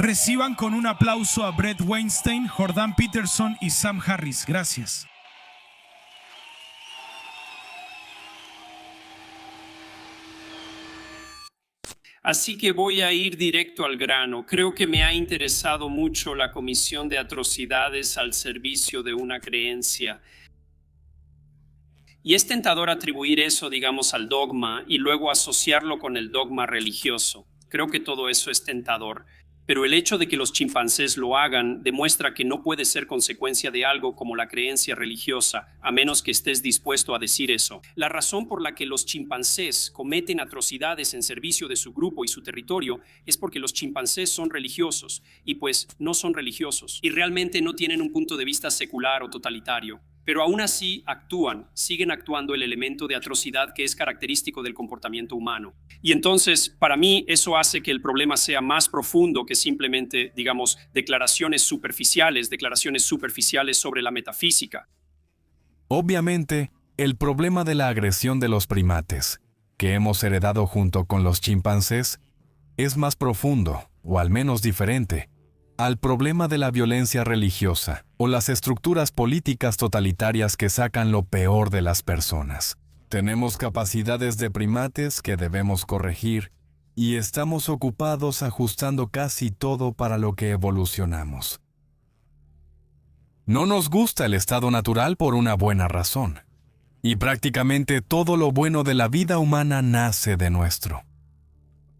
Reciban con un aplauso a Brett Weinstein, Jordan Peterson y Sam Harris. Gracias. Así que voy a ir directo al grano. Creo que me ha interesado mucho la comisión de atrocidades al servicio de una creencia. Y es tentador atribuir eso, digamos, al dogma y luego asociarlo con el dogma religioso. Creo que todo eso es tentador. Pero el hecho de que los chimpancés lo hagan demuestra que no puede ser consecuencia de algo como la creencia religiosa, a menos que estés dispuesto a decir eso. La razón por la que los chimpancés cometen atrocidades en servicio de su grupo y su territorio es porque los chimpancés son religiosos, y pues no son religiosos, y realmente no tienen un punto de vista secular o totalitario. Pero aún así siguen actuando el elemento de atrocidad que es característico del comportamiento humano. Y entonces, para mí, eso hace que el problema sea más profundo que simplemente, digamos, declaraciones superficiales sobre la metafísica. Obviamente, el problema de la agresión de los primates, que hemos heredado junto con los chimpancés, es más profundo, o al menos diferente, al problema de la violencia religiosa o las estructuras políticas totalitarias que sacan lo peor de las personas. Tenemos capacidades de primates que debemos corregir y estamos ocupados ajustando casi todo para lo que evolucionamos. No nos gusta el estado natural por una buena razón, y prácticamente todo lo bueno de la vida humana nace de nuestro.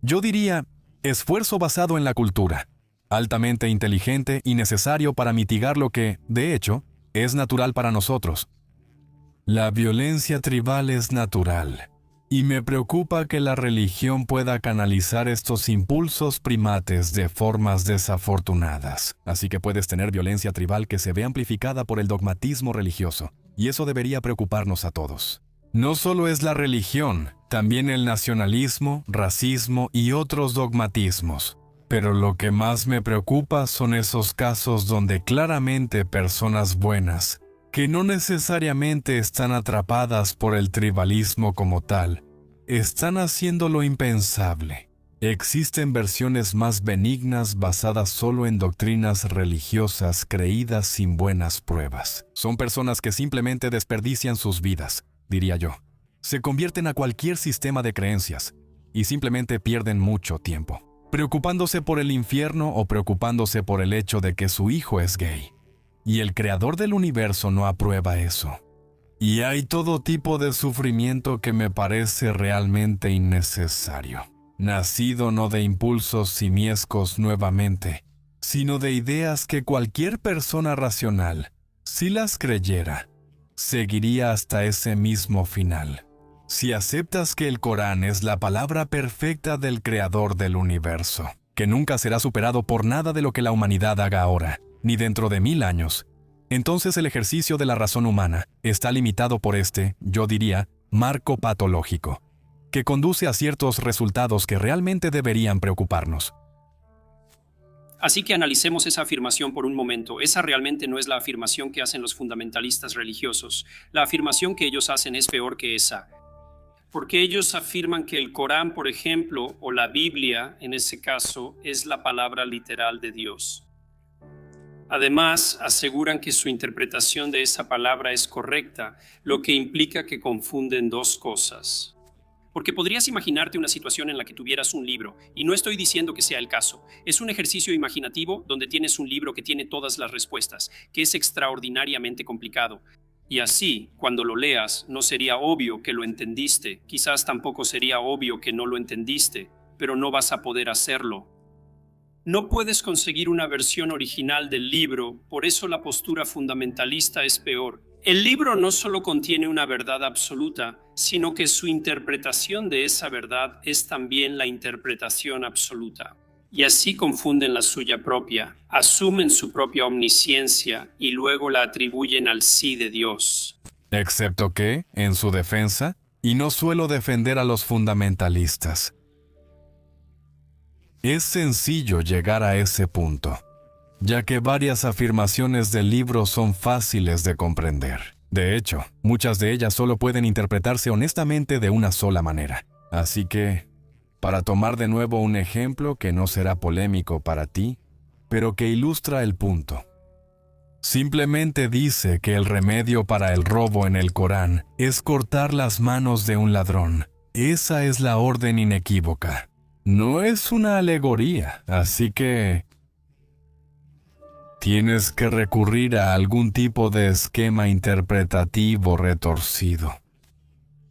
Yo diría, esfuerzo basado en la cultura, altamente inteligente y necesario para mitigar lo que, de hecho, es natural para nosotros. La violencia tribal es natural, y me preocupa que la religión pueda canalizar estos impulsos primates de formas desafortunadas. Así que puedes tener violencia tribal que se ve amplificada por el dogmatismo religioso, y eso debería preocuparnos a todos. No solo es la religión, también el nacionalismo, racismo y otros dogmatismos. Pero lo que más me preocupa son esos casos donde claramente personas buenas, que no necesariamente están atrapadas por el tribalismo como tal, están haciendo lo impensable. Existen versiones más benignas basadas solo en doctrinas religiosas creídas sin buenas pruebas. Son personas que simplemente desperdician sus vidas, diría yo. Se convierten a cualquier sistema de creencias y simplemente pierden mucho tiempo, preocupándose por el infierno o preocupándose por el hecho de que su hijo es gay. Y el creador del universo no aprueba eso. Y hay todo tipo de sufrimiento que me parece realmente innecesario. Nacido no de impulsos simiescos nuevamente, sino de ideas que cualquier persona racional, si las creyera, seguiría hasta ese mismo final. Si aceptas que el Corán es la palabra perfecta del creador del universo, que nunca será superado por nada de lo que la humanidad haga ahora, ni dentro de 1000 años, entonces el ejercicio de la razón humana está limitado por yo diría, marco patológico, que conduce a ciertos resultados que realmente deberían preocuparnos. Así que analicemos esa afirmación por un momento. Esa realmente no es la afirmación que hacen los fundamentalistas religiosos. La afirmación que ellos hacen es peor que esa. Porque ellos afirman que el Corán, por ejemplo, o la Biblia, en ese caso, es la palabra literal de Dios. Además, aseguran que su interpretación de esa palabra es correcta, lo que implica que confunden dos cosas. Porque podrías imaginarte una situación en la que tuvieras un libro, y no estoy diciendo que sea el caso. Es un ejercicio imaginativo donde tienes un libro que tiene todas las respuestas, que es extraordinariamente complicado. Y así, cuando lo leas, no sería obvio que lo entendiste, quizás tampoco sería obvio que no lo entendiste, pero no vas a poder hacerlo. No puedes conseguir una versión original del libro, por eso la postura fundamentalista es peor. El libro no solo contiene una verdad absoluta, sino que su interpretación de esa verdad es también la interpretación absoluta. Y así confunden la suya propia, asumen su propia omnisciencia y luego la atribuyen al sí de Dios. Excepto que, en su defensa, y no suelo defender a los fundamentalistas, es sencillo llegar a ese punto, ya que varias afirmaciones del libro son fáciles de comprender. De hecho, muchas de ellas solo pueden interpretarse honestamente de una sola manera. Así que, para tomar de nuevo un ejemplo que no será polémico para ti, pero que ilustra el punto. Simplemente dice que el remedio para el robo en el Corán es cortar las manos de un ladrón. Esa es la orden inequívoca. No es una alegoría, así que tienes que recurrir a algún tipo de esquema interpretativo retorcido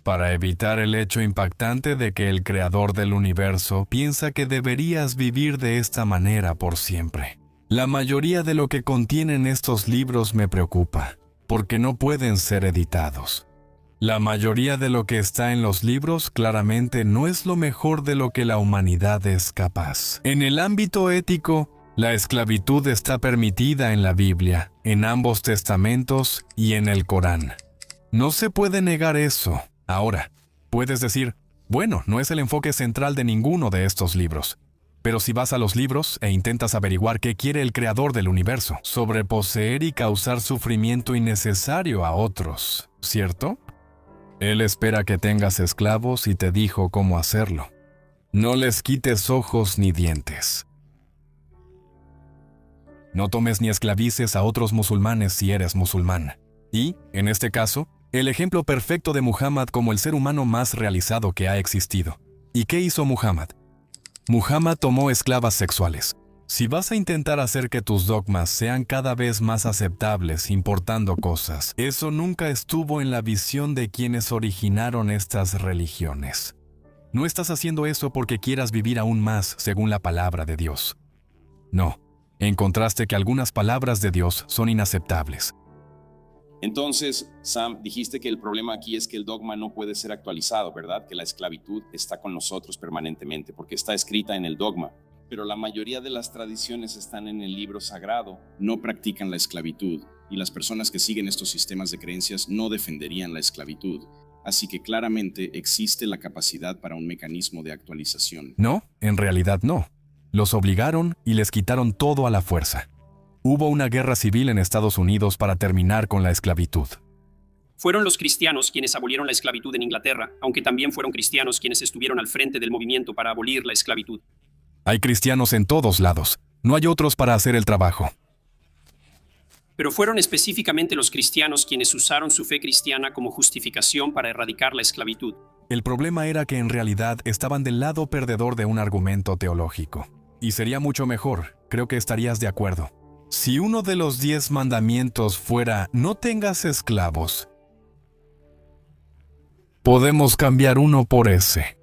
para evitar el hecho impactante de que el creador del universo piensa que deberías vivir de esta manera por siempre. La mayoría de lo que contienen estos libros me preocupa, porque no pueden ser editados. La mayoría de lo que está en los libros claramente no es lo mejor de lo que la humanidad es capaz. En el ámbito ético, la esclavitud está permitida en la Biblia, en ambos testamentos y en el Corán. No se puede negar eso. Ahora, puedes decir, bueno, no es el enfoque central de ninguno de estos libros. Pero si vas a los libros e intentas averiguar qué quiere el creador del universo, sobreposeer y causar sufrimiento innecesario a otros, ¿cierto? Él espera que tengas esclavos y te dijo cómo hacerlo. No les quites ojos ni dientes. No tomes ni esclavices a otros musulmanes si eres musulmán. Y, en este caso, el ejemplo perfecto de Muhammad como el ser humano más realizado que ha existido. ¿Y qué hizo Muhammad? Muhammad tomó esclavas sexuales. Si vas a intentar hacer que tus dogmas sean cada vez más aceptables importando cosas, eso nunca estuvo en la visión de quienes originaron estas religiones. No estás haciendo eso porque quieras vivir aún más según la palabra de Dios. No, encontraste que algunas palabras de Dios son inaceptables. Entonces, Sam, dijiste que el problema aquí es que el dogma no puede ser actualizado, ¿verdad? Que la esclavitud está con nosotros permanentemente, porque está escrita en el dogma. Pero la mayoría de las tradiciones están en el libro sagrado, no practican la esclavitud, y las personas que siguen estos sistemas de creencias no defenderían la esclavitud. Así que claramente existe la capacidad para un mecanismo de actualización. No, en realidad no. Los obligaron y les quitaron todo a la fuerza. Hubo una guerra civil en Estados Unidos para terminar con la esclavitud. Fueron los cristianos quienes abolieron la esclavitud en Inglaterra, aunque también fueron cristianos quienes estuvieron al frente del movimiento para abolir la esclavitud. Hay cristianos en todos lados. No hay otros para hacer el trabajo. Pero fueron específicamente los cristianos quienes usaron su fe cristiana como justificación para erradicar la esclavitud. El problema era que en realidad estaban del lado perdedor de un argumento teológico. Y sería mucho mejor, creo que estarías de acuerdo. Si uno de los 10 mandamientos fuera no tengas esclavos, podemos cambiar uno por ese.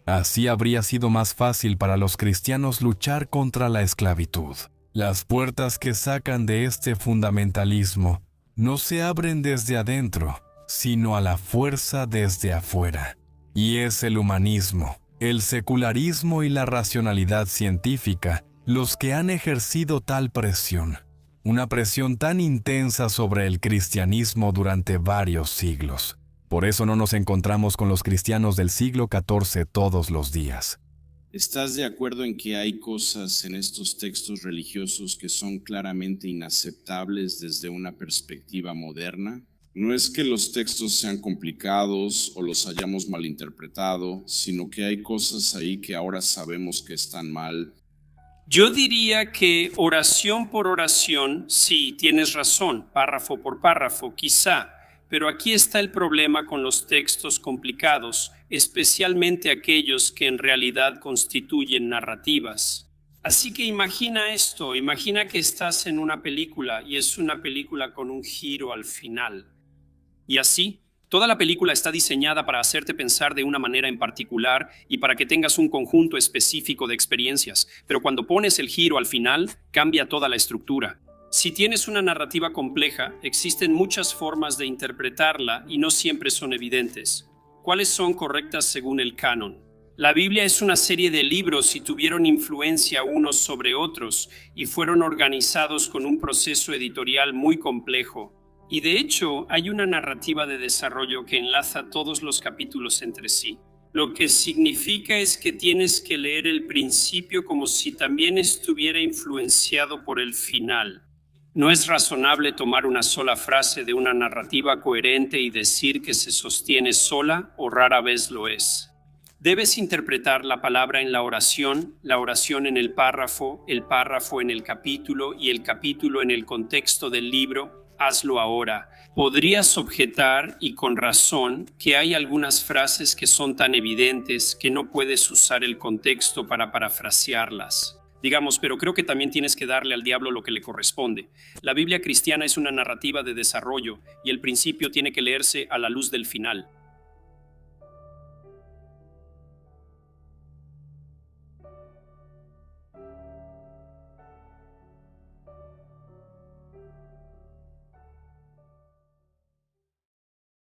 Así habría sido más fácil para los cristianos luchar contra la esclavitud. Las puertas que sacan de este fundamentalismo no se abren desde adentro, sino a la fuerza desde afuera. Y es el humanismo, el secularismo y la racionalidad científica los que han ejercido tal presión. Una presión tan intensa sobre el cristianismo durante varios siglos. Por eso no nos encontramos con los cristianos del siglo XIV todos los días. ¿Estás de acuerdo en que hay cosas en estos textos religiosos que son claramente inaceptables desde una perspectiva moderna? No es que los textos sean complicados o los hayamos malinterpretado, sino que hay cosas ahí que ahora sabemos que están mal. Yo diría que oración por oración, sí, tienes razón, párrafo por párrafo, quizá. Pero aquí está el problema con los textos complicados, especialmente aquellos que en realidad constituyen narrativas. Así que imagina esto, imagina que estás en una película y es una película con un giro al final. Y así, toda la película está diseñada para hacerte pensar de una manera en particular y para que tengas un conjunto específico de experiencias, pero cuando pones el giro al final, cambia toda la estructura. Si tienes una narrativa compleja, existen muchas formas de interpretarla y no siempre son evidentes. ¿Cuáles son correctas según el canon? La Biblia es una serie de libros y tuvieron influencia unos sobre otros y fueron organizados con un proceso editorial muy complejo. Y de hecho, hay una narrativa de desarrollo que enlaza todos los capítulos entre sí. Lo que significa es que tienes que leer el principio como si también estuviera influenciado por el final. No es razonable tomar una sola frase de una narrativa coherente y decir que se sostiene sola o rara vez lo es. Debes interpretar la palabra en la oración en el párrafo en el capítulo y el capítulo en el contexto del libro. Hazlo ahora. Podrías objetar, y con razón, que hay algunas frases que son tan evidentes que no puedes usar el contexto para parafrasearlas. Digamos, pero creo que también tienes que darle al diablo lo que le corresponde. La Biblia cristiana es una narrativa de desarrollo y el principio tiene que leerse a la luz del final.